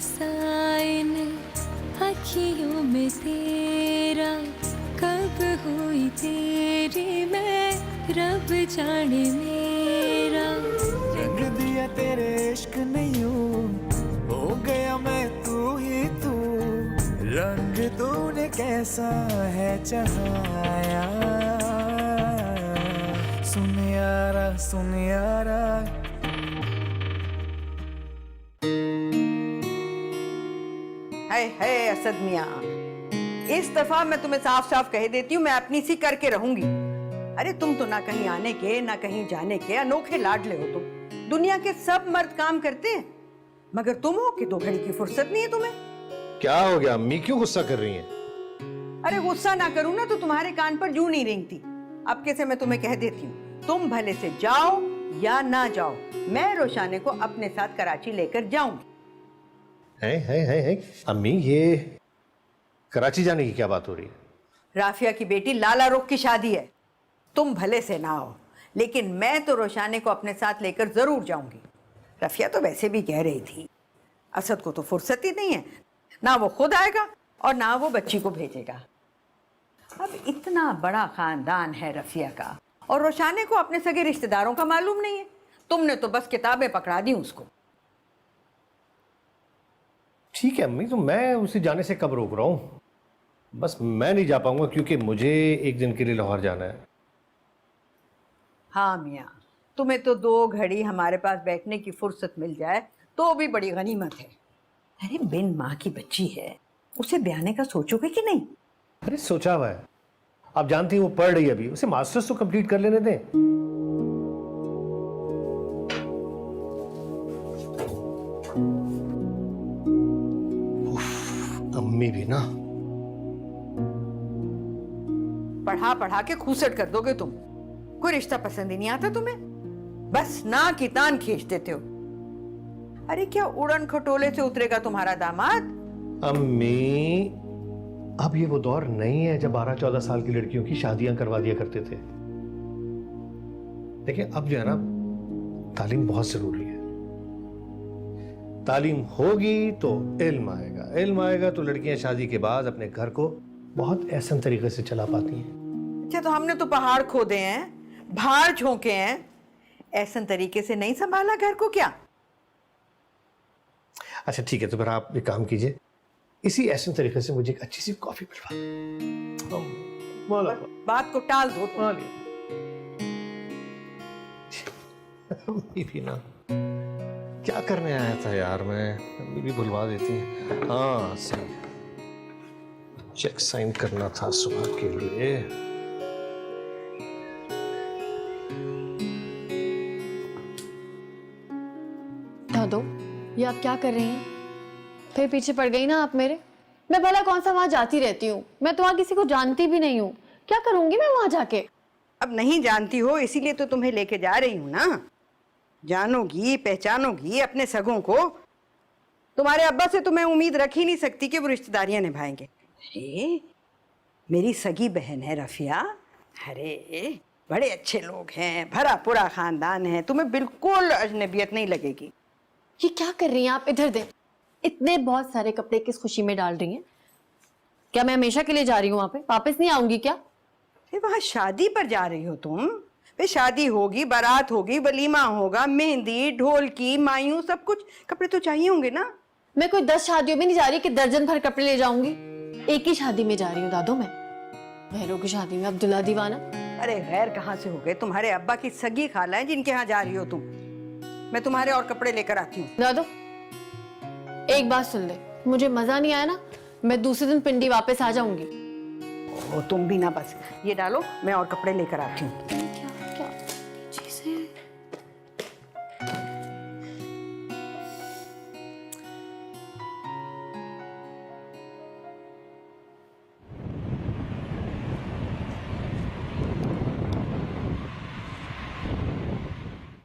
बसा इन अखियों में तेरा, कब हुई तेरी मैं रब जाने मेरा। रंग दिया तेरे इश्क ने यूं, हो गया मैं तू ही तू। रंग तूने कैसा है चढ़ाया, सुन यारा सुन यारा। हाय हाय असद मियाँ, इस दफा मैं तुम्हें साफ साफ कह देती हूँ, मैं अपनी सी करके रहूंगी। अरे तुम तो ना कहीं आने के ना कहीं जाने के अनोखे लाडले हो तुम। दुनिया के सब मर्द काम करते हैं, मगर तुम हो कि 2 घड़ी की फुर्सत नहीं है तुम्हें। क्या हो गया अम्मी, क्यों गुस्सा कर रही हैं? अरे गुस्सा ना करूँ ना तो तुम्हारे कान पर जूं नहीं रेंगती। अब कैसे मैं तुम्हें कह देती हूँ, तुम भले से जाओ या ना जाओ, मैं रोशाने को अपने साथ कराची लेकर जाऊंगी। है अम्मी, ये कराची जाने की क्या बात हो रही है? राफिया की बेटी लाला रुख की शादी है, तुम भले से ना हो, लेकिन मैं तो रोशाने को अपने साथ लेकर जरूर जाऊंगी। रफिया तो वैसे भी कह रही थी, असद को तो फुर्सत ही नहीं है, ना वो खुद आएगा और ना वो बच्ची को भेजेगा। अब इतना बड़ा खानदान है रफिया का, और रोशाने को अपने सगे रिश्तेदारों का मालूम नहीं है। तुमने तो बस किताबें पकड़ा दी उसको। ठीक है अम्मी, तो मैं उसे जाने से कब रोक रहा हूँ? बस मैं नहीं जा पाऊंगा क्योंकि मुझे एक दिन के लिए लाहौर जाना है। हाँ मियाँ, तुम्हें तो 2 घड़ी हमारे पास बैठने की फुर्सत मिल जाए तो भी बड़ी गनीमत है। अरे बिन माँ की बच्ची है, उसे ब्याने का सोचोगे कि नहीं? अरे सोचा हुआ है, आप जानती हैं वो पढ़ रही है अभी, उसे मास्टर्स तो कंप्लीट कर लेने दें। अम्मी भी ना पढ़ा पढ़ा के खूसट कर दोगे तुम। कोई रिश्ता पसंद ही नहीं आता तुम्हें, बस ना की तान खींच देते हो। अरे क्या उड़न खटोले से उतरेगा तुम्हारा दामाद? अम्मी, अब ये वो दौर नहीं है जब 12-14 साल की लड़कियों की शादियां करवा दिया करते थे। देखिए अब जो है ना, तालीम बहुत जरूरी है। तालीम होगी तो इल्म आएगा, इल्म आएगा तो लड़कियां शादी के बाद अपने घर को बहुत ऐसा तरीके से चला पाती हैं। अच्छा, तो हमने तो पहाड़ खोदे हैं, भाड़ झोंके हैं, ऐसा तरीके से नहीं संभाला घर को क्या? अच्छा ठीक है, तो फिर आप एक काम कीजिए, इसी ऐसे तरीके से मुझे एक अच्छी सी कॉफी पिलवा। बात को टाल दो तुम। अम्मी भी ना, क्या करने आया था यार मैं, अम्मी भी बुलवा देती हैं। हाँ सही, चेक साइन करना था सुबह के लिए। दादो, ये आप क्या कर रही हैं? फिर पीछे पड़ गई ना आप मेरे। मैं भला कौन सा वहां जाती रहती हूँ, मैं तो वहां किसी को जानती भी नहीं हूँ। क्या करूंगी मैं वहां जाके? अब नहीं जानती हो इसीलिए तो तुम्हें लेके जा रही हूँ ना। जानोगी पहचानोगी अपने सगों को। तुम्हारे अब्बा से तो मैं उम्मीद रख ही नहीं सकती कि वो रिश्तेदारियां निभाएंगे। अरे मेरी सगी बहन है रफिया, अरे बड़े अच्छे लोग हैं, भरा पूरा खानदान है, तुम्हें बिल्कुल अजनबियत नहीं लगेगी। ये क्या कर रही हैं आप? इधर दे, इतने बहुत सारे कपड़े किस खुशी में डाल रही हैं? क्या मैं हमेशा के लिए जा रही हूँ वहां पे, वापस नहीं आऊंगी क्या? वहां शादी पर जा रही हो तुम? वे शादी होगी, बारात होगी, वलीमा होगा, मेहंदी, ढोलकी, मायूं, सब कुछ कपड़े तो चाहिए होंगे ना। मैं कोई 10 शादियों में नहीं जा रही कि दर्जन भर कपड़े ले जाऊंगी। एक ही शादी में जा रही हूँ दादो, मैं बहरों की शादी में अब्दुल्ला दीवाना। अरे गैर कहाँ से हो गए, तुम्हारे अब्बा की सगी खाला है जिनके यहाँ जा रही हो तुम। मैं तुम्हारे और कपड़े लेकर आती हूँ। दादो एक बात सुन ले, मुझे मजा नहीं आया ना, मैं दूसरे दिन पिंडी वापस आ जाऊंगी। ओ तुम भी ना, बस ये डालो, मैं और कपड़े लेकर आती हूँ।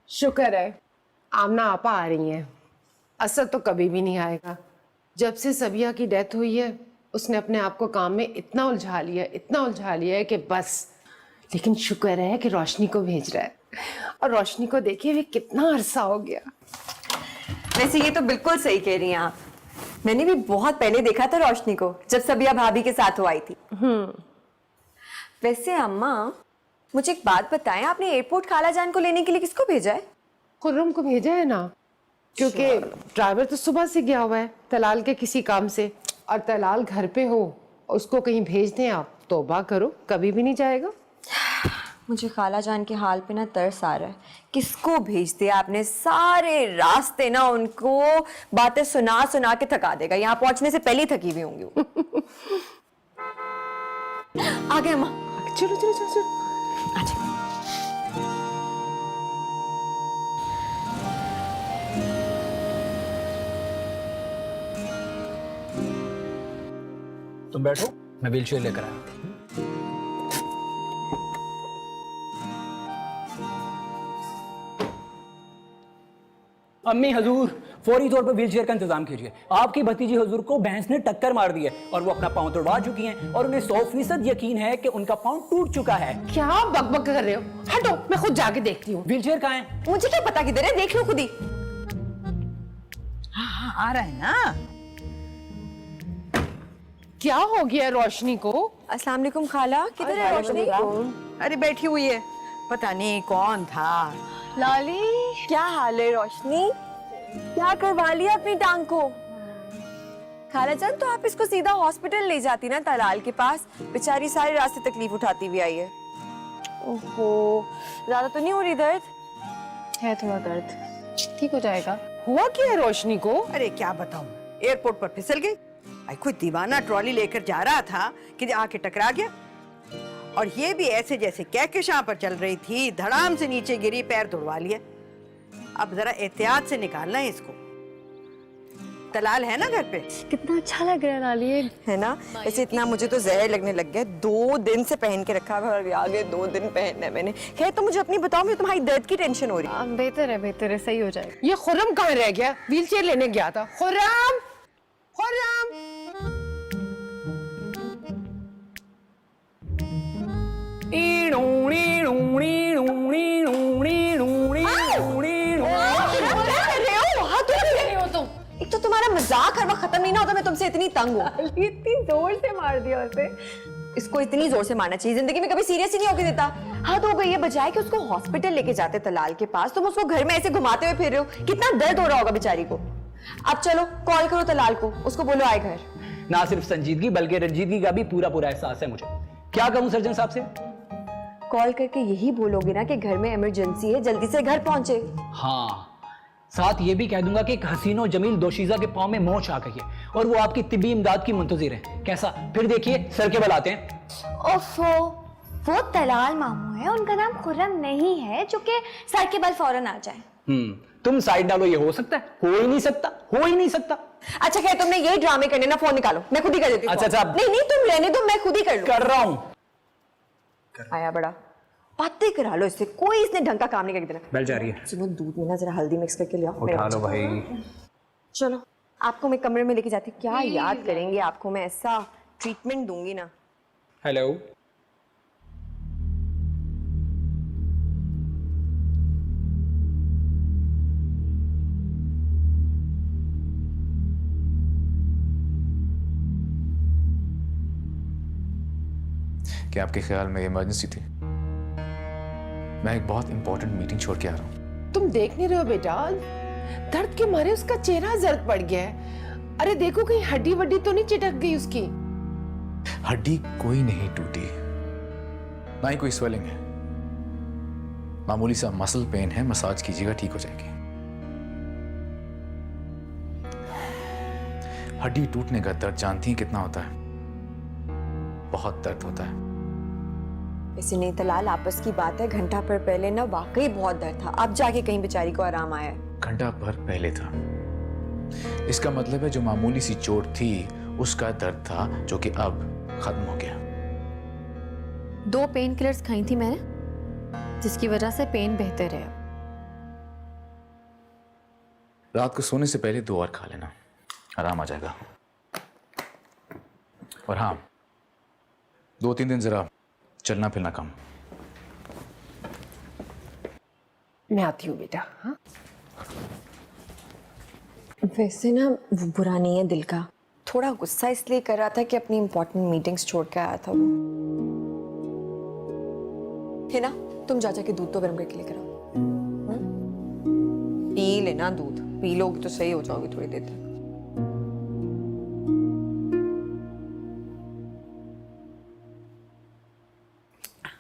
शुक्र है आमना आपा आ रही हैं। असद तो कभी भी नहीं आएगा। जब से सबिया की डेथ हुई है उसने अपने आप को काम में इतना उलझा लिया है कि बस। लेकिन शुक्र है कि रोशनी को भेज रहा है, और रोशनी को देखे हुए कितना अरसा हो गया। वैसे ये तो बिल्कुल सही कह रही हैं आप, मैंने भी बहुत पहले देखा था रोशनी को, जब सबिया भाभी के साथ वो आई थी। वैसे अम्मा, मुझे एक बात बताएं, आपने एयरपोर्ट खाला जान को लेने के लिए किसको भेजा है? खुर्रम को भेजा है ना, क्योंकि ड्राइवर तो सुबह से गया हुआ है तलाल के किसी काम से, और तलाल घर पे हो, उसको कहीं भेज दें आप, तौबा करो, कभी भी नहीं जाएगा। मुझे खाला जान के हाल पे ना तरस आ रहा है। किसको भेज दिया आपने? सारे रास्ते ना उनको बातें सुना सुना के थका देगा। यहाँ पहुंचने से पहले ही थकी हुई होंगी वो। आ गए अम्मा। चलो चलो चलो चलो। अच्छा। तुम बैठो, मैं व्हीलचेयर लेकर आया। अम्मी हजूर, फौरी तौर पर व्हीलचेयर का इंतजाम कीजिए। आपकी भतीजी हजूर को भैंस ने टक्कर मार दी है और वो अपना पांव तोड़वा चुकी हैं और उन्हें 100% यकीन है कि उनका पांव टूट चुका है। क्या बकबक कर रहे हो? हटो, मैं खुद जाके देखती हूँ। व्हीलचेयर कहाँ है? मुझे क्या पता किधर है, देख लो खुद ही। हाँ आ रहा है ना। क्या हो गया रोशनी को? अस्सलाम वालेकुम खाला, किधर है रोशनी? अरे बैठी हुई है, पता नहीं कौन था। लाली, क्या हाल है रोशनी? क्या करवा लिया अपनी टांग को? खाला जान, तो आप इसको सीधा हॉस्पिटल ले जाती ना तलाल के पास, बेचारी सारे रास्ते तकलीफ उठाती हुई आई है। ओहो, ज्यादा तो नहीं हो रही दर्द? है थोड़ा दर्द, ठीक हो जाएगा। हुआ क्या है रोशनी को? अरे क्या बताऊं, एयरपोर्ट पर फिसल गई। आई कोई दीवाना ट्रॉली लेकर जा रहा था कि आके टकरा गया, और ये भी ऐसे जैसे कहकशां पर चल रही थी, धड़ाम से नीचे गिरी, पैर तोड़वा लिया। अब जरा एहतियात से निकालना है इसको। तलाल है ना घर पे? कितना अच्छा लग रहा है लाली, है ना? वैसे इतना मुझे तो जहर लगने लग गया। 2 दिन से पहन के रखा है और आगे 2 दिन पहनना है मैंने। खैर, तो मुझे अपनी बताओ, मुझे तुम्हारी दर्द की टेंशन हो रही है। बेहतर है, सही हो जाएगा। ये खुर्रम कहाँ रह गया? व्हीलचेयर लेने गया था। खुर्रम, खुर्रम। एक तो तुम्हारा मजाक हर वक्त खत्म नहीं ना होता, मैं तुमसे इतनी तंग हूँ। इतनी जोर से मार दिया उसे। इसको इतनी जोर से मारना चाहिए, जिंदगी में कभी सीरियस ही नहीं होके देता। हद हो गई है, बजाय कि उसको हॉस्पिटल लेके जाते तलाल के पास, तुम उसको घर में ऐसे घुमाते हुए फिर रहे हो। कितना दर्द हो रहा होगा बेचारी को। अब चलो कॉल करो तलाल को, उसको बोलो आए घर। ना सिर्फ संजीदगी बल्कि रंजीदगी का भी पूरा पूरा एहसास है मुझे। क्या कहूँ सर्जन साहब से? कॉल करके यही बोलोगे ना कि घर में इमरजेंसी है, जल्दी से घर पहुंचे। हाँ, साथ ये भी कह दूंगा कि एक हसीन और जमील दोशीजा के पांव में मोच आ गई है और वो आपकी तिब्बी इमदाद की मुंतजिर है। कैसा? फिर देखिए सर के बल आते हैं। ओफो, वो तलाल मामू है, उनका नाम खुर्रम नहीं है, जो कि सर के बल फौरन आ जाए। तुम साइड डालो, ये हो सकता है? हो ही नहीं सकता, हो ही नहीं सकता। अच्छा खैर, तुमने यही ड्रामे करने ना, फोन निकालो, मैं खुद ही कर देती हूँ। अच्छा, नहीं तुम रहने दो, मैं खुद ही कर लूँ। कर रहा हूँ। आया बड़ा, बातें करा लो इससे, कोई इसने ढंग का काम नहीं करके देना। बेल जा रही है। सुनो, दूध में ना जरा हल्दी मिक्स करके ले आओ। उठा लो भाई। चलो, आपको मैं कमरे में लेके जाती हूँ। क्या याद करेंगे आपको, मैं ऐसा ट्रीटमेंट दूंगी ना। हेलो, क्या आपके ख्याल में इमरजेंसी थी? मैं एक बहुत इंपॉर्टेंट मीटिंग छोड़ के आ रहा हूँ। तुम देख नहीं रहे हो बेटा, दर्द के मारे उसका चेहरा जर्द पड़ गया है। अरे देखो, कहीं हड्डी वड्डी तो नहीं चिटक गई उसकी? हड्डी कोई नहीं टूटी, ना ही कोई स्वेलिंग है, मामूली सा मसल पेन है, मसाज कीजिएगा ठीक हो जाएगी। हड्डी टूटने का दर्द जानती हैं कितना होता है? बहुत दर्द होता है। वैसे नहीं तलाल, आपस की बात है, घंटा भर पहले ना वाकई बहुत दर्द था, अब जाके कहीं बेचारी को आराम आया है। घंटा भर पहले था, इसका मतलब है जो मामूली सी चोट थी उसका दर्द था, जो कि अब खत्म हो गया। 2 पेन किलर्स खाई थी मैंने, जिसकी वजह से पेन बेहतर है। रात को सोने से पहले 2 और खा लेना, आराम आ जाएगा। और हाँ, 2-3 दिन जरा चलना फिरना कम। मैं आती हूँ बेटा। हाँ, वैसे ना वो बुरा नहीं है दिल का, थोड़ा गुस्सा इसलिए कर रहा था कि अपनी इंपॉर्टेंट मीटिंग्स छोड़ के आया था वो। है ना, तुम जा जाके दूध तो गर्म करके लेकर आओ। पी लेना दूध, पी लोगे तो सही हो जाओगे थोड़ी देर तक।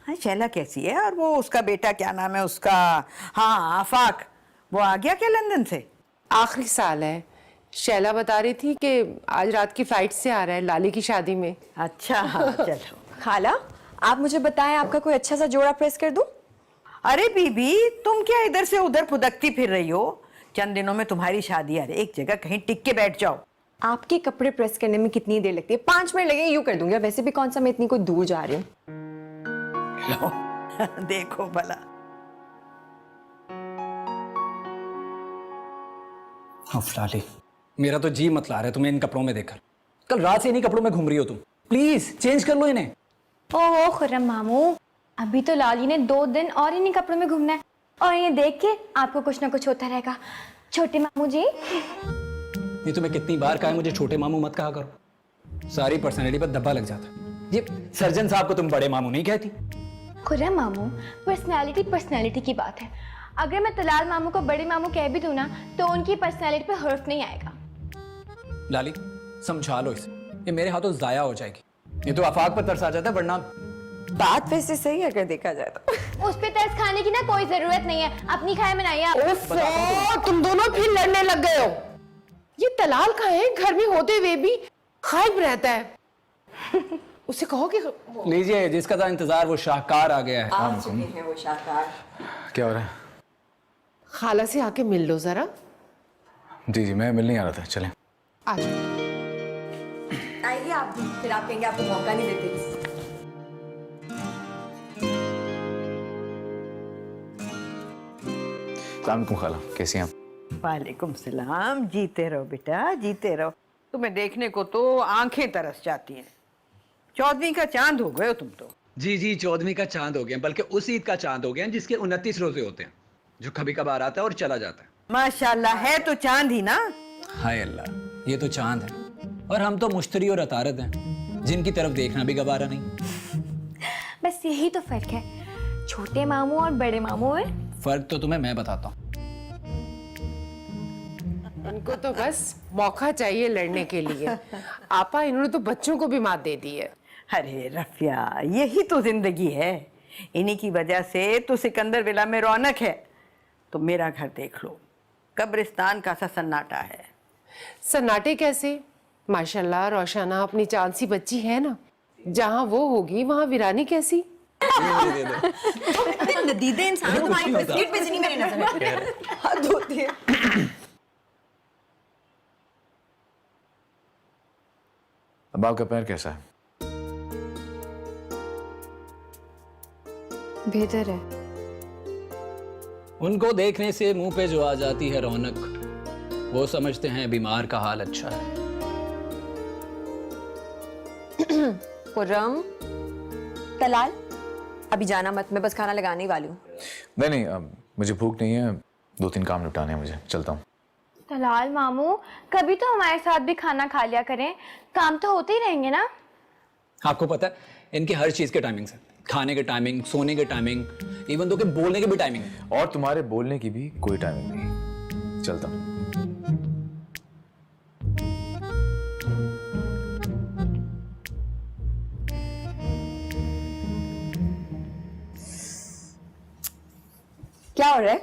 हाँ, शैला कैसी है? और वो उसका बेटा क्या नाम है उसका? हाँ, आफाक, वो आ गया क्या लंदन से? आखिरी साल है। शैला बता रही थी कि आज रात की फ्लाइट से आ रहा है लाली की शादी में। अच्छा, हाँ, चलो। खाला, आप मुझे बताएं आपका कोई अच्छा सा जोड़ा प्रेस कर दूं? अरे बीबी, तुम क्या इधर से उधर फुदकती फिर रही हो? चंद दिनों में तुम्हारी शादी है, एक जगह कहीं टिक के बैठ जाओ। आपके कपड़े प्रेस करने में कितनी देर लगती है? 5 मिनट लगेंगे, यूं कर दूंगी। वैसे भी कौन सा मैं इतनी कोई दूर जा रही हूँ। लो, देखो भला। लाली, मेरा तो जी मत ला रहा है तुम्हें इन कपड़ों में देखकर। कल रात से इन्हीं कपड़ों में घूम रही हो तुम। प्लीज चेंज कर लो इन्हें। ओहो खुर्रम मामू, अभी तो लाली ने 2 दिन और इन्हीं कपड़ों में घूमना है, और ये देख के आपको कुछ ना कुछ होता रहेगा। छोटे मामू जी, ये तुम्हें कितनी बार कहा है मुझे छोटे मामू मत कहा करो। सारी पर्सनैलिटी पर धब्बा लग जाता है। ये सर्जन साहब को तुम बड़े मामू नहीं कहती? खुर्रम मामू, पर्सनैलिटी की बात है। अगर मैं तलाल मामू को बड़े मामू कह भी दूं ना, तो उनकी पर्सनैलिटी पे हर्फ नहीं आएगा। लाली, समझा लो इसे, ये मेरे हाथों जाया हो जाएगी। ये तो आफाक पर तरस आ जाता है, वरना बात वैसे सही है अगर देखा जाए तो। उस पे तरस खाने की ना कोई जरूरत नहीं है, अपनी खाए बनाइए आप। ओफो, तुम दोनों फिर लड़ने लग गए हो। ये तलाल का है, घर में होते हुए भी गायब रहता है। उसे कहो कि लीजिए, जिसका था इंतजार वो शाहकार आ गया है। आ चुके हैं वो शाहकार। क्या हो रहा है? खाला से आके मिल लो जरा। जी जी, मैं मिलने ही आ रहा था, चलें। आ जाओ। आइए आप भी, फिर आप कहेंगे आपको मौका नहीं देते। सलाम खाला, कैसी हैं आप? वालेकुम सलाम। जीते रहो बेटा, जीते रहो। तुम्हें देखने को तो आंखें तरस जाती हैं। 14वीं का चांद हो गए हो तुम तो। जी जी, 14वीं का चांद हो गया, बल्कि उस ईद का चांद हो गया जिसके 29 रोजे होते हैं, जो कभी कभार आता है और चला जाता है। माशाल्लाह, है तो चांद ही ना। हाय अल्लाह, ये तो चांद है और हम तो मुश्तरी और अतारत हैं, जिनकी तरफ देखना भी गवारा नहीं। बस यही तो फर्क है छोटे मामू और बड़े मामू में। फर्क तो तुम्हें मैं बताता हूँ। इनको तो बस मौका चाहिए लड़ने के लिए। आपा, इन्होंने तो बच्चों को भी मात दे दी है। अरे रफिया, यही तो जिंदगी है। इन्हीं की वजह से तो सिकंदर विला में रौनक है। तो मेरा घर देख लो, कब्रिस्तान का सा सन्नाटा है। सन्नाटे कैसे? माशाल्लाह रोशाना अपनी चांद सी बच्ची है ना। जहाँ वो होगी वहाँ वीरानी कैसी? नदीदे इंसान को हमारी बिस्किट पे नहीं मेरी नजर है। हद होती है। अब आपका पैर कैसा है? बेहतर है। उनको देखने से मुंह पे जो आ जाती है रौनक, वो समझते हैं बीमार का हाल अच्छा है। खुर्रम, तलाल, अभी जाना मत, मैं बस खाना लगाने ही वाली हूँ। नहीं नहीं, मुझे भूख नहीं है, 2-3 काम निपटाने हैं मुझे, चलता हूँ। तलाल मामू, कभी तो हमारे साथ भी खाना खा लिया करें, काम तो होते ही रहेंगे ना। आपको पता है इनकी हर चीज के टाइमिंग है, खाने के टाइमिंग, सोने के टाइमिंग, इवन तो के बोलने के भी टाइमिंग है। और तुम्हारे बोलने की भी कोई टाइमिंग नहीं। चलता हूँ। क्या हो रहा है?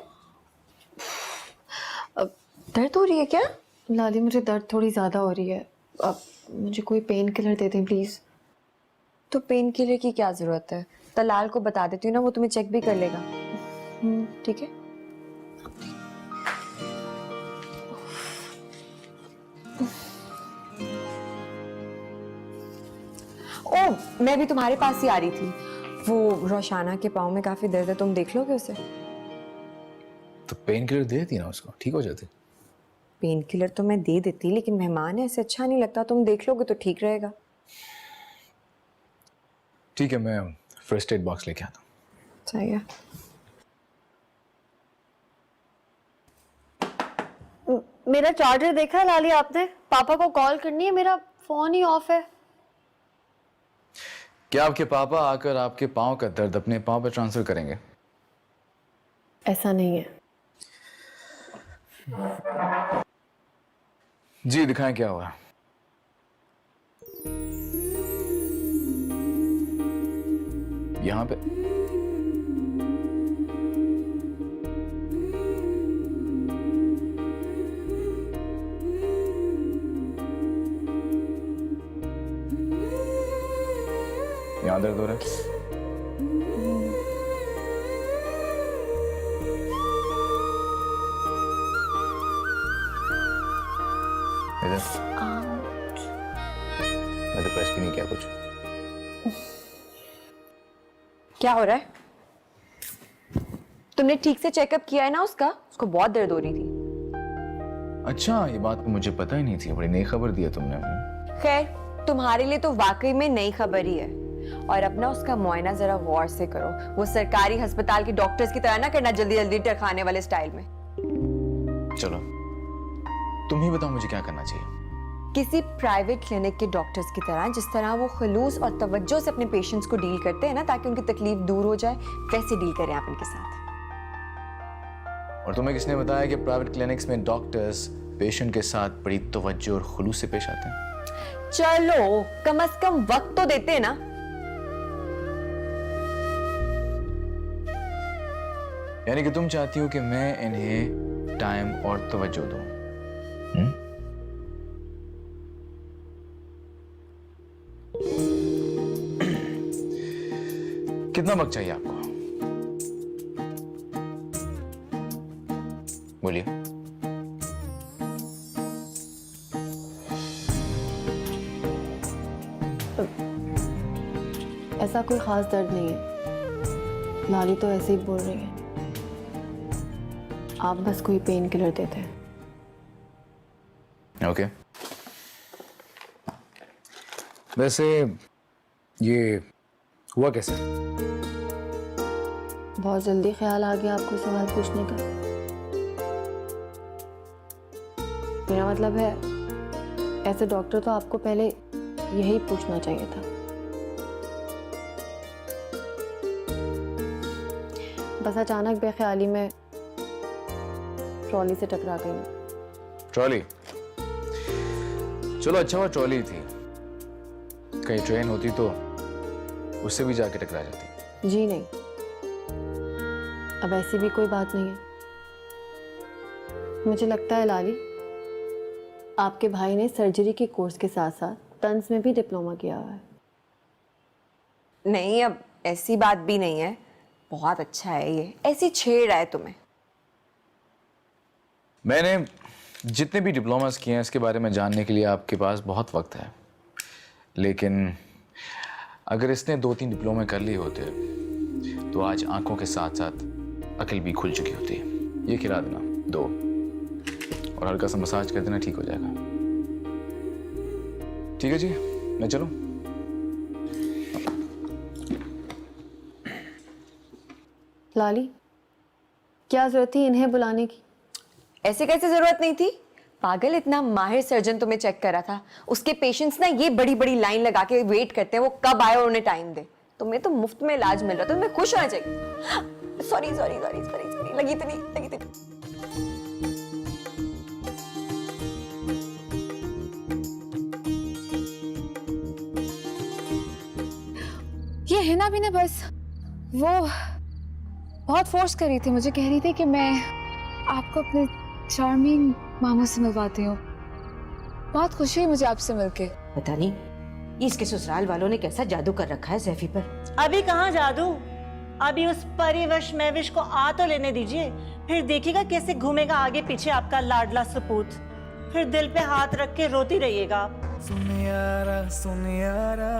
दर्द हो रही है क्या? लाली, मुझे दर्द थोड़ी ज़्यादा हो रही है। अब मुझे कोई पेन किलर दे दें प्लीज़। तो पेन किलर की क्या जरूरत है? तलाल को बता देती हूँ ना, वो तुम्हें चेक भी कर लेगा। ठीक है। ओ, मैं भी तुम्हारे पास ही आ रही थी। वो रोशाना के पाँव में काफी दर्द है, तुम देख लोगे उसे? तो पेन किलर दे देती ना उसको, ठीक हो जाती। पेन किलर तो मैं दे देती, लेकिन मेहमान है, ऐसे अच्छा नहीं लगता। तुम देख लोगे तो ठीक रहेगा। ठीक है, मैं फर्स्ट एड बॉक्स लेके आता हूँ। सही है। मेरा चार्जर देखा है लाली आपने? पापा को कॉल करनी है, मेरा फोन ही ऑफ है। क्या आपके पापा आकर आपके पाँव का दर्द अपने पाँव पर ट्रांसफर करेंगे? ऐसा नहीं है। जी दिखाएं क्या हुआ। यहां पे यहां दर्द हो रहा है। इधर मैं तो प्रेस भी नहीं किया कुछ। क्या हो रहा है? तुमने ठीक से चेकअप किया है ना उसका? उसको बहुत दर्द हो रही थी। अच्छा ये बात तो मुझे पता ही नहीं थी, बड़ी नई खबर दी है तुमने। खैर तुम्हारे लिए तो वाकई में नई खबर ही है। और अपना उसका मुआयना जरा गौर से करो, वो सरकारी अस्पताल के डॉक्टर्स की तरह ना करना, जल्दी जल्दी टरखाने वाले स्टाइल में। चलो तुम ही बताओ मुझे क्या करना चाहिए। किसी प्राइवेट क्लिनिक के डॉक्टर्स की तरह, जिस तरह वो खुलूस और तवज्जो से अपने पेशेंट्स को डील करते हैं ना, ताकि उनकी तकलीफ दूर हो जाए, वैसे डील करें आप इनके साथ। और तुम्हें किसने बताया कि प्राइवेट क्लिनिक्स में डॉक्टर्स पेशेंट के साथ बड़ी तवज्जो और खुलूस से पेश आते हैं? चलो कम से कम वक्त तो देते हैं ना। यानी कि तुम चाहती हो कि मैं इन्हें टाइम और तवज्जो दूं? कितना वक्त चाहिए आपको? बोलिए। ऐसा कोई खास दर्द नहीं है, लाली तो ऐसे ही बोल रही है। आप बस कोई पेन किलर देते हैं। ओके। वैसे ये हुआ कैसे? बहुत जल्दी ख्याल आ गया आपको सवाल पूछने का। मेरा मतलब है, ऐसे डॉक्टर तो आपको पहले यही पूछना चाहिए था। बस अचानक बेख्याली में ट्रॉली से टकरा गई। ट्रॉली? चलो अच्छा हुआ ट्रॉली थी, कहीं ट्रेन होती तो उससे भी जाके टकरा जाती। जी नहीं, अब ऐसी भी कोई बात नहीं है। मुझे लगता है लाली, आपके भाई ने सर्जरी के कोर्स के साथ साथ तंज में भी डिप्लोमा किया हुआ है। नहीं, अब ऐसी बात भी नहीं है। बहुत अच्छा है ये, ऐसी छेड़ रहा है तुम्हें। मैंने जितने भी डिप्लोमास किए हैं इसके बारे में जानने के लिए आपके पास बहुत वक्त है, लेकिन अगर इसने 2-3 डिप्लोमे कर लिए होते तो आज आंखों के साथ साथ अकल भी खुल चुकी होती। ये खिला देना 2 और हल्का सा मसाज कर देना, ठीक हो जाएगा। ठीक है जी, मैं चलूं? लाली, क्या जरूरत थी इन्हें बुलाने की? ऐसे कैसे जरूरत नहीं थी? पागल, इतना माहिर सर्जन तुम्हें चेक करा था। उसके पेशेंट्स ना ये बड़ी बड़ी लाइन लगा के वेट करते हैं वो कब आए और उन्हें टाइम दे। तुम्हें तो मुफ्त में इलाज मिल रहा था, तुम्हें खुश होना चाहिए। Sorry sorry sorry sorry sorry, लगी तो नहीं। ये हिना भी ना बस वो बहुत फोर्स कर रही थी, मुझे कह रही थी कि मैं आपको अपने चार्मिंग मामू से मिलवाती हूँ। बहुत खुशी हुई मुझे आपसे मिलके। पता नहीं इसके ससुराल वालों ने कैसा जादू कर रखा है सैफी पर। अभी कहाँ जादू, अभी उस परिवश महविश को आ तो लेने दीजिए, फिर देखिएगा कैसे घूमेगा आगे पीछे आपका लाडला सपूत। फिर दिल पे हाथ रख के रोती रहिएगा। सुनियारा सुनियारा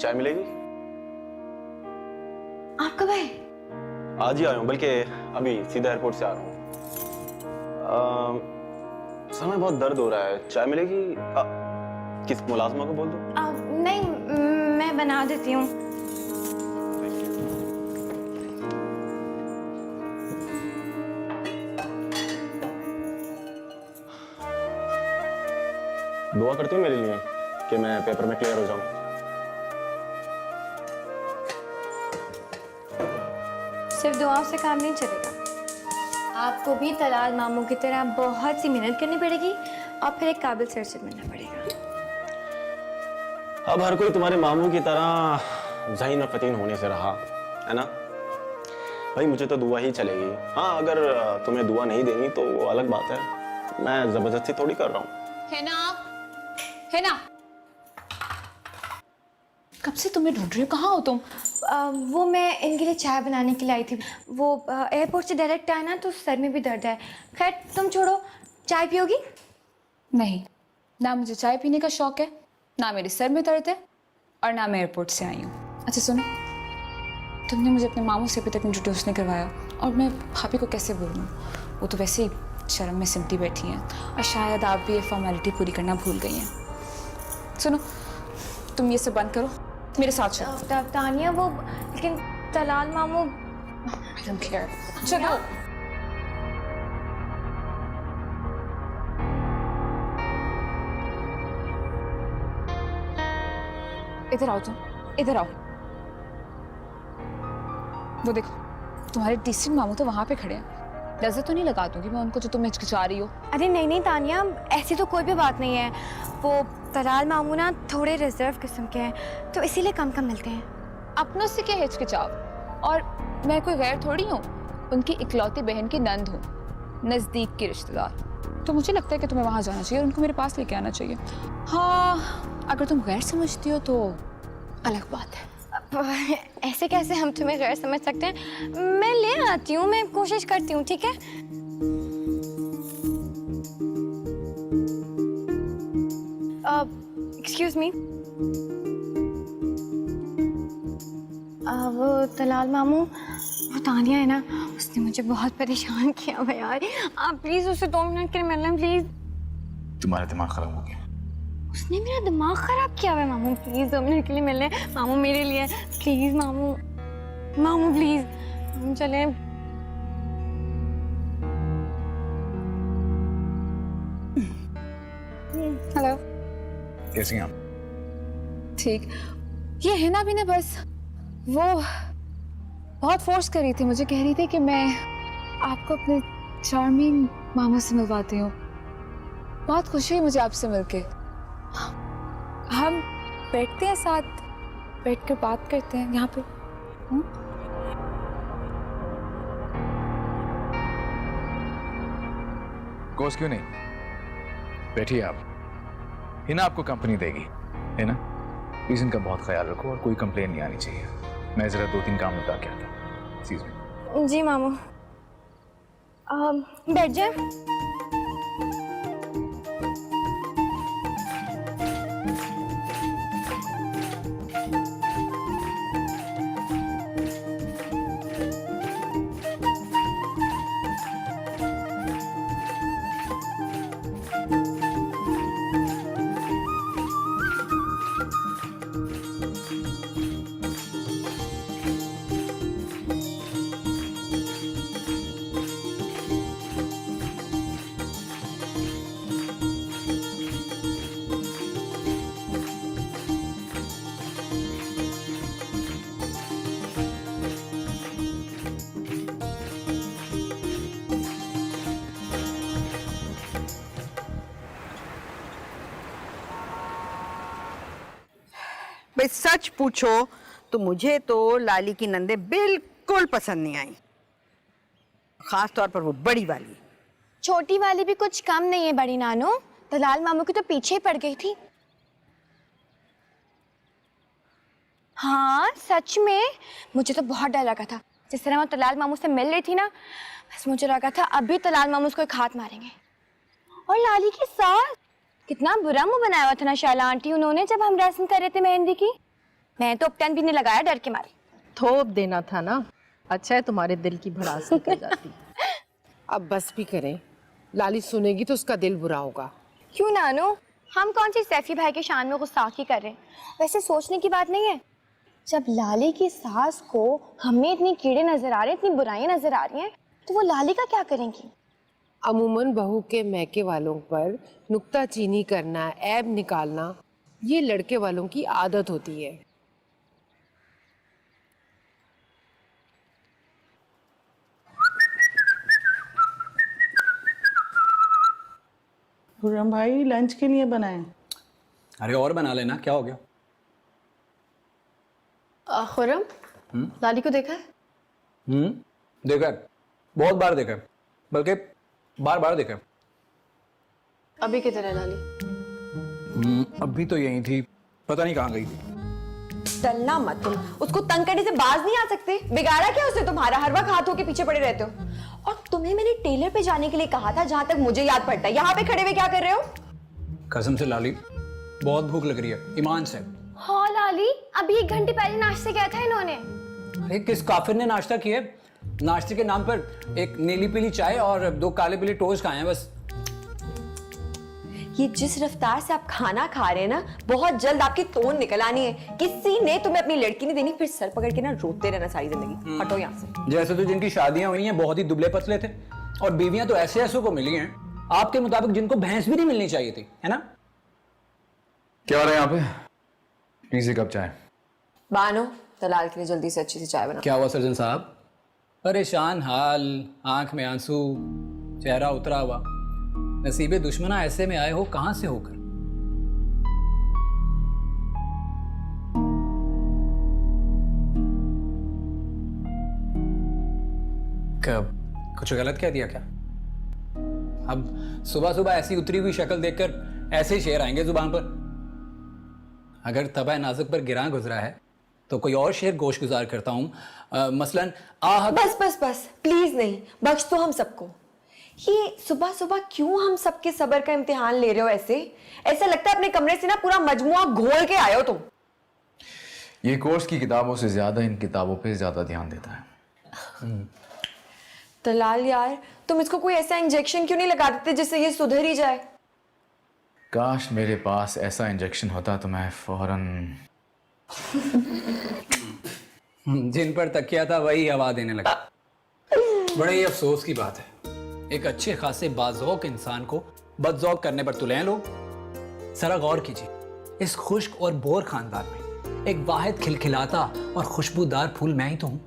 चाय मिलेगी? आप कब आए? आज ही आया हूँ, बल्कि अभी सीधा एयरपोर्ट से आ रहा हूँ। सर में बहुत दर्द हो रहा है, चाय मिलेगी? किस मुलाजमा को बोल दूँ? नहीं, मैं बना देती हूँ। दुआ करती हूँ मेरे लिए कि मैं पेपर में क्लियर हो जाऊँ। सिर्फ दुआओं से काम नहीं चलेगा, आपको भी तलाल मामू की तरह बहुत सी मेहनत करनी पड़ेगी और फिर एक काबिल सर से मिलना पड़ेगा। अब हर कोई तुम्हारे मामू की तरह ज़हीन और फतीन होने से रहा है ना भाई, मुझे तो दुआ ही चलेगी। हाँ, अगर तुम्हें दुआ नहीं देनी तो वो अलग बात है, मैं जबरदस्ती थोड़ी कर रहा हूँ। है ना, कब से तुम्हें ढूंढ रही हूँ, कहाँ हो तुम? वो मैं इनके लिए चाय बनाने के लिए आई थी। वो एयरपोर्ट से डायरेक्ट आया ना तो सर में भी दर्द है। खैर तुम छोड़ो, चाय पियोगी? नहीं, ना मुझे चाय पीने का शौक है, ना मेरे सर में दर्द है, और ना मैं एयरपोर्ट से आई हूँ। अच्छा सुनो, तुमने मुझे अपने मामू से अभी तक इंट्रोड्यूस नहीं करवाया, और मैं भाभी को कैसे बोलूँ? वो तो वैसे ही शर्म में सिमटी बैठी हैं, और शायद आप भी ये फॉर्मेलिटी पूरी करना भूल गई हैं। सुनो, तुम ये सब बंद करो, मेरे साथ चलो। तानिया, वो लेकिन तलाल मामू। I don't care. चलो। इधर आओ तुम, इधर आओ। वो देखो, तुम्हारे डिसेंट मामू तो वहां पे खड़े हैं। नजर तो नहीं लगा दूंगी मैं उनको जो तुम हिचकिचा रही हो। अरे नहीं नहीं तानिया, ऐसी तो कोई भी बात नहीं है। वो तलाल मामू ना थोड़े रिजर्व किस्म के हैं, तो इसीलिए कम कम मिलते हैं। अपनों से क्या हिचकिचाव, और मैं कोई गैर थोड़ी हूँ, उनकी इकलौती बहन की नंद हूँ, नज़दीक की रिश्तेदार। तो मुझे लगता है कि तुम्हें वहाँ जाना चाहिए और उनको मेरे पास लेके आना चाहिए। हाँ, अगर तुम गैर समझती हो तो अलग बात है। ऐसे कैसे हम तुम्हें गैर समझ सकते हैं? मैं ले आती हूँ, मैं कोशिश करती हूँ, ठीक है? एक्सक्यूज मी, वो तलाल मामू, वो तानिया है ना, उसने मुझे बहुत परेशान किया हुआ यार। आप प्लीज उसे 2 मिनट के लिए मिल लें प्लीज। तुम्हारा दिमाग खराब हो गया? उसने मेरा दिमाग खराब किया हुआ है। मामू प्लीज 2 मिनट के लिए मिल लें, मामू मेरे लिए प्लीज। मामू मामू प्लीज, हम चले। हेलो, कैसी हैं आप? ठीक, ये है ना भी ना, बस वो बहुत फोर्स कर रही थी, मुझे कह रही थी कि मैं आपको अपने चार्मिंग मामू से मिलवाती हूँ। बहुत खुशी हुई मुझे आपसे मिलके। हम बैठते हैं साथ, बैठकर बात करते हैं यहाँ पे। कोर्स क्यों नहीं, बैठिए आप। हिना आपको कंपनी देगी, है ना? प्लीज इनका बहुत ख्याल रखो और कोई कंप्लेन नहीं आनी चाहिए। मैं जरा 2-3 काम निपटा के आता हूँ। Excuse me. जी मामू, बैठ जाए। भाई सच पूछो तो मुझे तो लाली की नंदे बिल्कुल पसंद नहीं आई, खास तौर पर वो बड़ी वाली। छोटी वाली भी कुछ कम नहीं है बड़ी नानू, तलाल मामू की तो पीछे ही पड़ गई थी। हाँ सच में, मुझे तो बहुत डर लगा था जिस तरह वो तलाल मामू से मिल रही थी ना, बस मुझे लगा था अभी तलाल मामू उसको एक हाथ मारेंगे। और लाली की सास, कितना बुरा मुंह बनाया हुआ था ना शाला आंटी उन्होंने जब हम रस्म कर रहे थे मेहंदी की। मैं तो उपटन भी नहीं लगाया डर के मारे। थोप देना था ना, अच्छा है तुम्हारे दिल की भड़ास निकल जाती। अब बस भी करें, लाली सुनेगी तो उसका दिल बुरा होगा। क्यों नानू, हम कौन सी सैफी भाई के शान में गुस्ताखी कर रहे हैं? वैसे सोचने की बात नहीं है, जब लाली की सास को हमें इतनी कीड़े नजर आ रहे हैं, इतनी बुराइयां नजर आ रही हैं, तो वो लाली का क्या करेंगी? अमूमन बहू के मैके वालों पर नुक्ताचीनी करना, ऐब निकालना, ये लड़के वालों की आदत होती है। खुर्रम भाई लंच के लिए बनाए? अरे और बना लेना, क्या हो गया? खुर्रम, लाली को देखा है? देखा है, बहुत बार देखा है, बल्कि बार बार देखा है। अभी किधर है लाली? अभी तो यही थी, पता नहीं कहाँ गई थी। चलना मत तुम, उसको तंग करने से बाज नहीं आ सकते। बिगाड़ा क्या उसने तुम्हारा? हर वक्त हाथों के पीछे पड़े रहते हो। और तुम्हें मैंने टेलर पे जाने के लिए कहा था, जहां तक मुझे याद पड़ता है। यहाँ पे खड़े हुए क्या कर रहे हो? कसम से लाली, बहुत भूख लग रही है, ईमान से। हाँ लाली, अभी 1 घंटे पहले नाश्ते किया था इन्होंने। अरे किस काफिर ने नाश्ता किया? नाश्ते के नाम पर एक नीली पीली चाय और 2 काले पीले टोस्ट खाए हैं बस। ये जिस रफ्तार से आप खाना खा रहे हैं ना, बहुत जल्द आपकी तोन निकल आनी है। किसी ने तुम्हें अपनी लड़की नहीं देनी, फिर सर पकड़ के ना रोते रहना सारी जिंदगी। हटो यहाँ से। जैसे तो जिनकी शादियां हुई हैं बहुत ही दुबले पतले थे, और बीवियां तो ऐसे ऐसों को मिली हैं आपके मुताबिक जिनको भैंस भी नहीं मिलनी चाहिए थी, है ना? क्या हो रहा है यहाँ पे? प्लीज एक कप चाय। बानो, तलाल के लिए जल्दी से अच्छी सी चाय बना। क्या हुआ सर्जन साहब? परेशान हाल, आंख में आंसू, चेहरा उतरा हुआ। नसीबे दुश्मना ऐसे में आए हो कहां से होकर? कब कुछ गलत कह दिया क्या? अब सुबह सुबह ऐसी उतरी हुई शक्ल देखकर ऐसे ही शेर आएंगे जुबान पर? अगर तबा नाजुक पर गिरा गुजरा है तो कोई और शेर गोशगुजार करता हूं, मसलन आह। बस बस बस, प्लीज नहीं, बख्श दो हम सबको। ये सुबह सुबह क्यों हम सबके सब्र का इम्तिहान ले रहे हो? ऐसा लगता है अपने कमरे से ना पूरा मजमुआ घोल के आए हो तुम। ये कोर्स की किताबों से ज्यादा इन किताबों पे ज्यादा ध्यान देता है। तलाल यार, तुम इसको कोई ऐसा इंजेक्शन क्यों नहीं लगा देते जिससे ये सुधर ही जाए? काश मेरे पास ऐसा इंजेक्शन होता तो मैं फौरन। जिन पर तकिया था वही हवा देने लगा। बड़े ही अफसोस की बात है, एक अच्छे खासे बाज़ौक इंसान को बदज़ौक करने पर तुले हैं लोग। जरा गौर कीजिए, इस खुश्क और बोर खानदान में एक वाहिद खिलखिलाता और खुशबूदार फूल मैं ही तो हूँ।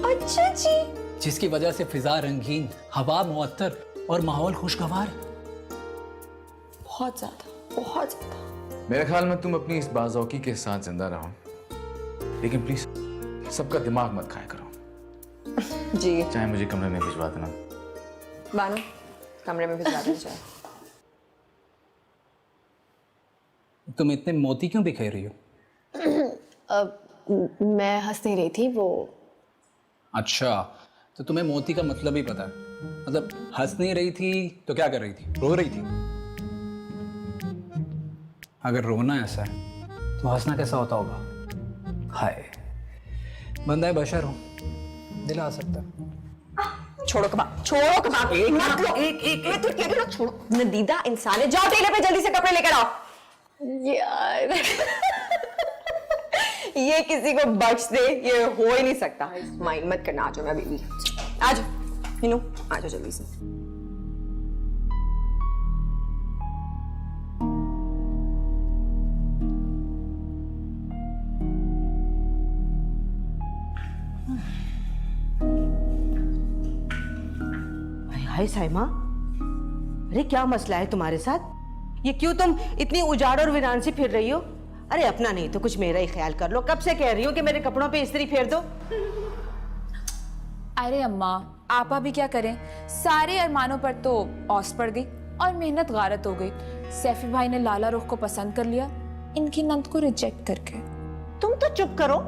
अच्छा जी। जिसकी वजह से फिजा रंगीन, हवा मुअत्तर और माहौल खुशगवार। बहुत ज्यादा, बहुत ज्यादा। मेरे ख्याल में तुम अपनी इस बाज़ौकी के साथ जिंदा रहो, लेकिन प्लीज सबका दिमाग मत खाया करो। जी। चाहे मुझे कमरे में भिजवा देना। बानो, कमरे में भिजवा दीजिए। तुम इतने मोती क्यों बिखेर रही हो? मैं हंस नहीं रही थी, वो। अच्छा, तो तुम्हें मोती का मतलब ही पता है? मतलब हंस नहीं रही थी तो क्या कर रही थी? रो रही थी? अगर रोना ऐसा है तो हंसना कैसा होता होगा? हाय, बंदा है, बशर हो, दिल आ सकता है। छोड़ो कबाब, छोड़ो कबाब। एक तो छोड़ो। नदीदा इंसान है, जाओ टेलर पे जल्दी से कपड़े लेकर आओ। यार ये किसी को बख्श दे, ये हो ही नहीं सकता। माइंड मत करना, आ जाओ, मैं अभी आ जाओ। मीनू आ जाओ जल्दी से। हाय साइमा, अरे क्या मसला है तुम्हारे साथ? ये क्यों तुम इतनी उजाड़ और वीरान सी फिर रही हो? अरे अपना नहीं तो कुछ मेरा ही ख्याल कर लो। कब से कह रही हो कि मेरे कपड़ों पे इस्त्री फेर दो। अरे अम्मा, आपा भी क्या करें, सारे अरमानों पर तो औस पड़ गई और मेहनत गारत हो गई। सैफी भाई ने लाला रुख को पसंद कर लिया, इनकी नंद को रिजेक्ट करके। तुम तो चुप करो,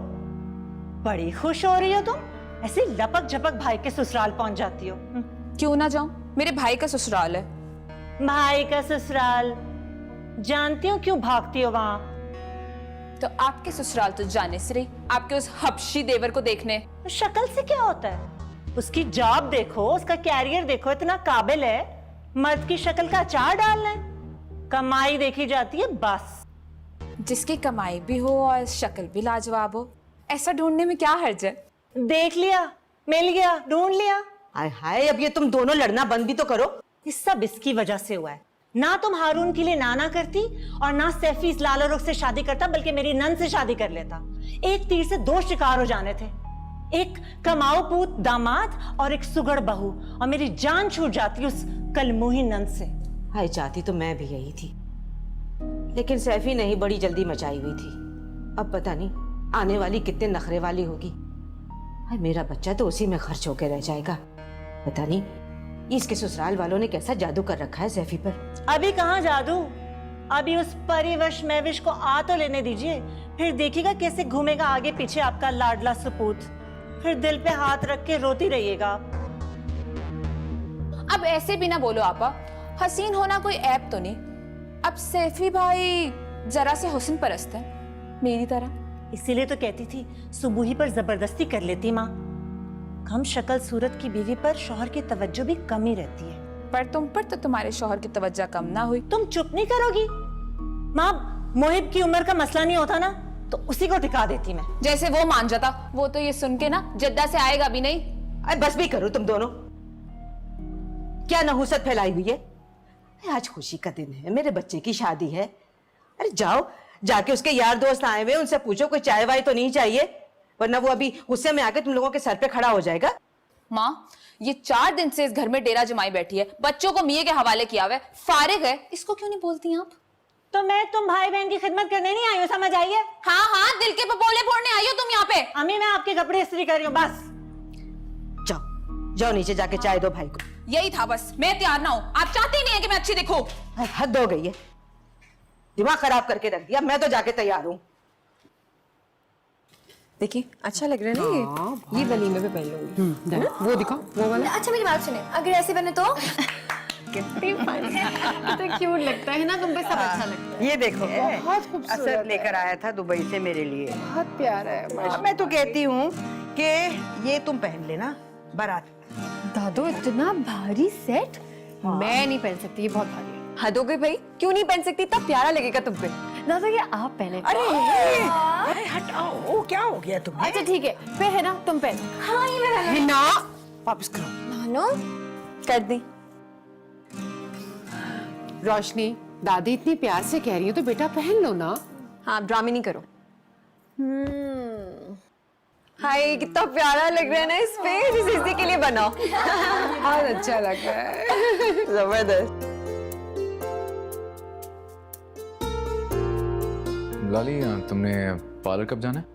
बड़ी खुश हो रही हो तुम, ऐसे लपक झपक भाई के ससुराल पहुंच जाती हो। क्यों ना जाऊं, मेरे भाई का ससुराल है। भाई का ससुराल, जानती हो क्यों भागती हो वहां? तो आपके ससुराल तो जाने से रही आपके उस हबशी देवर को देखने। शक्ल से क्या होता है? उसकी जॉब देखो, उसका कैरियर देखो, इतना काबिल है। मर्द की शक्ल का अचार डालना है? कमाई देखी जाती है बस। जिसकी कमाई भी हो और शक्ल भी लाजवाब हो, ऐसा ढूंढने में क्या हर्ज है? देख लिया, मिल गया, ढूंढ लिया। हाय हाय, अब ये तुम दोनों लड़ना बंद भी तो करो। ये सब इसकी वजह से हुआ है। ना तुम हारून के लिए नाना करती और ना सैफी इस लाला रुख से शादी करता, बल्कि मेरी नंद से शादी कर लेता। एक तीर से दो शिकार हो जाने थे, एक कमाऊ पूत दामाद और एक सुगड़ बहू, और मेरी जान छूट जाती उस कलमुही नंद से। हाय, चाहती तो मैं भी यही थी, लेकिन सैफी ने ही बड़ी जल्दी मचाई हुई थी। अब पता नहीं आने वाली कितने नखरे वाली होगी। हाय, मेरा बच्चा तो उसी में खर्च होकर रह जाएगा। पता नहीं इसके ससुराल वालों ने कैसा जादू कर रखा है सैफी पर। अभी कहाँ जादू, अभी उस परिवश मैविश को आ तो लेने दीजिए, फिर देखिएगा कैसे घूमेगा आगे पीछे आपका लाडला सपूत। फिर दिल पे हाथ रख के रोती रहिएगा। अब ऐसे भी ना बोलो आपा, हसीन होना कोई ऐप तो नहीं। अब सैफी भाई जरा से हुस्न परस्त है मेरी तरह। इसीलिए तो कहती थी सुबह पर जबरदस्ती कर लेती माँ। कम शक्ल सूरत की बीवी पर शौहर की तवज्जो भी कम ही रहती है। पर तुम पर तो तुम्हारे शौहर की तवज्जो कम ना हुई। तुम चुप नहीं करोगी माँ? मोहिब की उम्र का मसला नहीं होता ना, तो उसी को टिका देती मैं। जैसे वो मान जाता, वो तो ये सुन के ना जद्दा से आएगा भी नहीं। अरे बस भी करो तुम दोनों, क्या नहुसत फैलाई हुई है। आज खुशी का दिन है, मेरे बच्चे की शादी है। अरे जाओ, जाके उसके यार दोस्त आए हुए, उनसे पूछो कोई चाय वाय तो नहीं चाहिए, वरना वो अभी गुस्से में आके तुम लोगों के सर पे खड़ा हो जाएगा। माँ, ये 4 दिन से इस घर में डेरा जमाई बैठी है, बच्चों को मियां के हवाले किया हुआ है, फारिग है। इसको क्यों नहीं बोलती आप? तो मैं तुम भाई बहन की खिदमत करने नहीं आई हूँ, समझ आई है? हाँ हाँ, दिल के पपोले फोड़ने आई हो तुम यहाँ पे। अम्मी, मैं आपके कपड़े इस्त्री कर रही हूँ बस। जाओ जाओ नीचे जाके चाय दो भाई को। यही था बस, मैं तैयार ना हूँ। आप चाहते ही नहीं है कि मैं अच्छी दिखूं। हद हो गई है, दिमाग खराब करके रख दिया। मैं तो जाके तैयार हूँ। देखिए अच्छा लग रहा है ना ये वलीमे पे पहन लूंगी। वो दिखाओ, वो वाला। अच्छा मेरी बात सुने, अगर ऐसे बने तो कितनी तो क्यूट लगता है ना, तुम पे सब अच्छा लगता है। ये देखो, बहुत खूबसूरत असद लेकर आया था दुबई से मेरे लिए। बहुत प्यारा है। मैं तो कहती हूँ कि ये तुम पहन लेना बारात। दादो इतना भारी सेट मैं नहीं पहन सकती, ये बहुत भारी है। हद हो गई भाई, क्यों नहीं पहन सकती? इतना प्यारा लगेगा तुम पे। दादो ये आप पहने। अरे हटाओ, वो क्या हो गया तुम्हें? अच्छा ठीक है, फिर है ना तुम पहन। हाँ ये मैं पहन। ना वापस करो। नानो कर दी। रोशनी, दादी इतनी प्यार से कह रही है तो बेटा पहन लो ना। हाँ, ड्रामे नहीं करो। हाय, कितना प्यारा लग रहा है ना इस पे, जिस इसी के लिए बनाओ। बहुत अच्छा लग रहा है। जबरदस्त। लाली, तुमने पार्लर कब जाना है?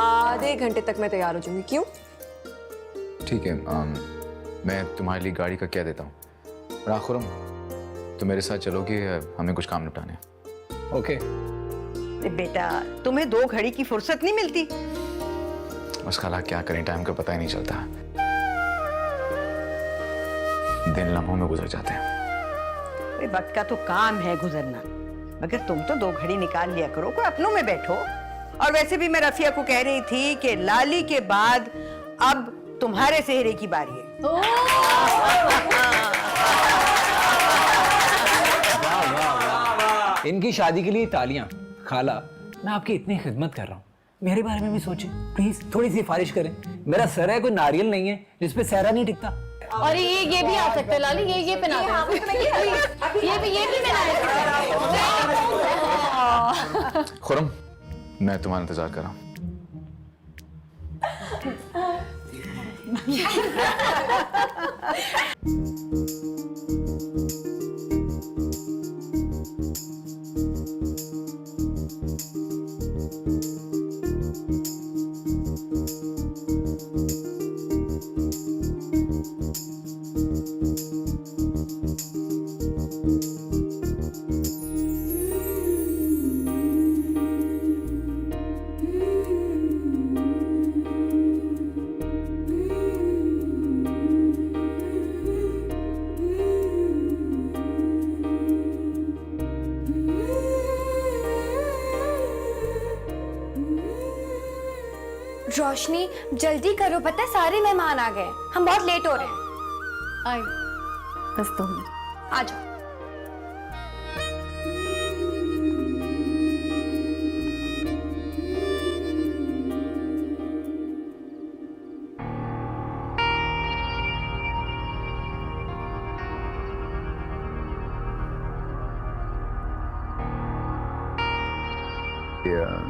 आधे घंटे तक मैं तैयार हो जाऊंगी। क्यों? ठीक है, मैं तुम्हारे लिए गाड़ी का कह देता हूँ। राखुरम, तुम मेरे साथ चलोगे, हमें कुछ काम निपटाने हैं। ओके। बेटा, तुम्हें 2 घड़ी की फुर्सत नहीं मिलती? बस खाला, क्या करें, टाइम का पता ही नहीं चलता। दिन लम्हों में गुजर जाते हैं। वक्त का तो काम है गुजरना, मगर तुम तो 2 घड़ी निकाल लिया करो, कोई अपनों में बैठो। और वैसे भी मैं रफिया को कह रही थी कि लाली के बाद अब तुम्हारे सेहरे की बारी है। इनकी शादी के लिए तालियां। खाला, मैं आपकी इतनी खिदमत कर रहा हूँ, मेरे बारे में भी सोचें प्लीज, थोड़ी सी सिफारिश करें। मेरा सर है, कोई नारियल नहीं है जिसपे सहरा नहीं टिकता। और ये भी आ सकता है लाली, ये पहना दे। ये भी पहना है। खुरम, मैं तुम्हारा इंतजार कर रहा हूँ। रोशनी जल्दी करो, पता है सारे मेहमान आ गए, हम बहुत लेट हो रहे हैं। आई बस 2 मिनट। आ जाओ।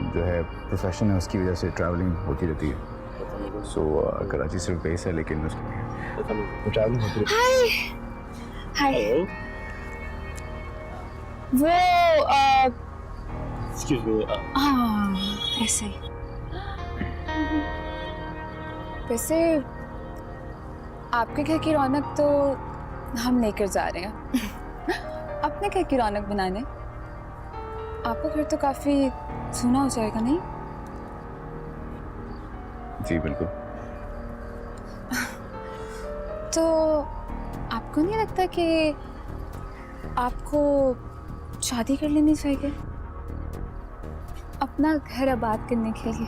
जो है प्रोफेशन है उसकी वजह से ट्रैवलिंग होती रहती है। सो कराची सिर्फ बेस है लेकिन उसकी ट्रैवलिंग होती रहती है। हाय। वो एक्सक्यूज मी, हाँ ऐसे ही। वैसे आपके घर की रौनक तो हम लेकर जा रहे हैं अपने घर की रौनक बनाने। आपका घर तो काफी सूना हो जाएगा नहीं? जी बिल्कुल। तो आपको नहीं लगता कि आपको शादी कर लेनी चाहिए अपना घर आबाद करने के लिए?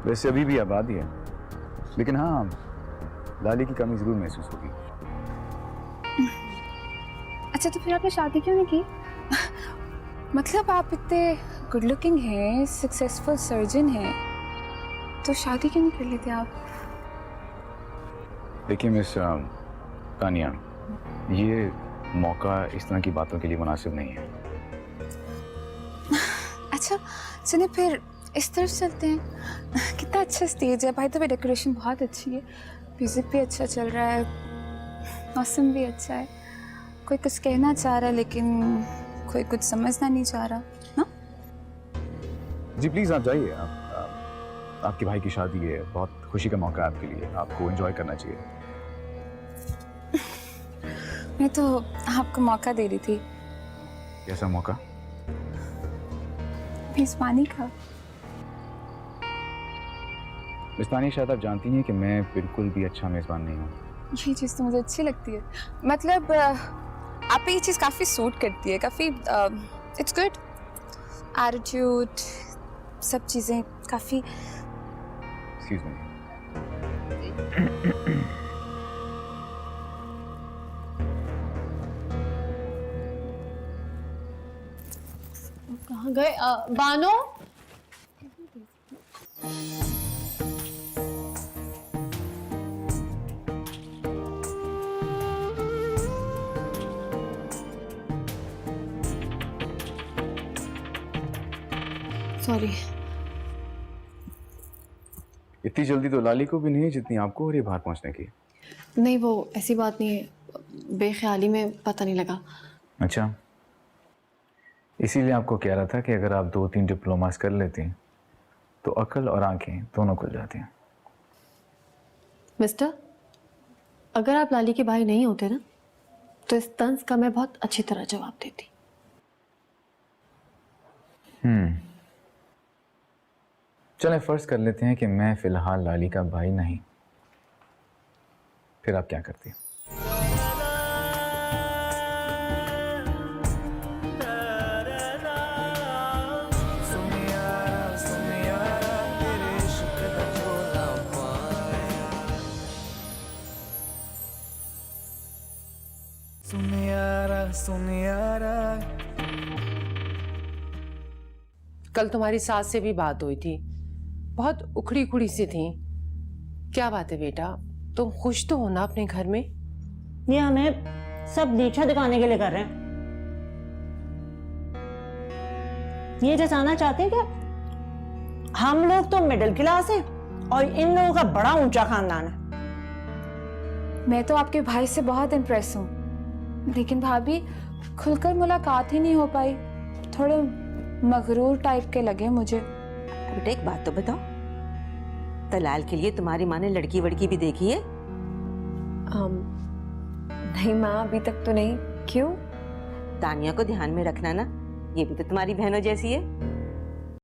वैसे अभी भी आबाद ही है, लेकिन हाँ लाली की कमी जरूर महसूस होगी। अच्छा तो फिर आपने शादी क्यों नहीं की? मतलब आप इतने गुड लुकिंग हैं, सक्सेसफुल सर्जन हैं, तो शादी क्यों नहीं कर लेते आप? देखिए मिस तानिया, ये मौका इस तरह की बातों के लिए मुनासिब नहीं है। अच्छा चलिए फिर इस तरफ चलते हैं। कितना अच्छा स्टेज है भाई, तो डेकोरेशन बहुत अच्छी है, म्यूजिक भी अच्छा चल रहा है, मौसम भी अच्छा है। कोई कुछ कहना चाह रहा है लेकिन कोई कुछ समझना नहीं चाह रहा ना। जी प्लीज़ आप जाइए, आपके भाई की शादी है, बहुत खुशी का मौका है आपके लिए, आपको एंजॉय करना चाहिए। मैं तो आपको मौका दे रही थी। कैसा मौका? मेजबानी का। मिस्तानी शायद आप जानती हैं कि मैं बिल्कुल भी अच्छा मेज़बान नहीं हूँ। ये चीज़ तो मुझे अच्छी लगती है, मतलब आप पे ये चीज़ काफ़ी सूट करती है, काफ़ी इट्स गुड एटीट्यूड, सब चीज़ें काफ़ी। Excuse me. कहाँ गए बानो? सॉरी। इतनी जल्दी तो लाली को भी नहीं है जितनी आपको हो रही है बाहर पहुंचने की। नहीं वो ऐसी बात नहीं है, बेख्याली में पता नहीं लगा। अच्छा, इसीलिए आपको कह रहा था कि अगर आप 2-3 डिप्लोमास कर लेती हैं तो अकल और आंखें दोनों खुल जाती हैं। मिस्टर, अगर आप लाली के भाई नहीं होते ना तो इस तंज का मैं बहुत अच्छी तरह जवाब देती। चलें फर्ज कर लेते हैं कि मैं फिलहाल लाली का भाई नहीं, फिर आप क्या करती हैं? कल तुम्हारी सास से भी बात हुई थी, बहुत उखड़ी उखड़ी सी थी। क्या बात है बेटा, तुम खुश तो हो ना अपने घर में? ये हमें सब नीचा दिखाने के लिए कर रहे हैं। ये जताना चाहते हैं कि हम लोग तो मिडिल क्लास हैं और इन लोगों का बड़ा ऊंचा खानदान है। मैं तो आपके भाई से बहुत इम्प्रेस हूँ, लेकिन भाभी खुलकर मुलाकात ही नहीं हो पाई, थोड़े मगरूर टाइप के लगे मुझे। बेटा एक बात तो बताओ, दलाल के लिए तुम्हारी माँ ने लड़की वड़की भी देखी है? नहीं माँ, अभी तक तो नहीं। क्यों? तानिया को ध्यान में रखना ना, ये भी तो तुम्हारी बहनों जैसी है।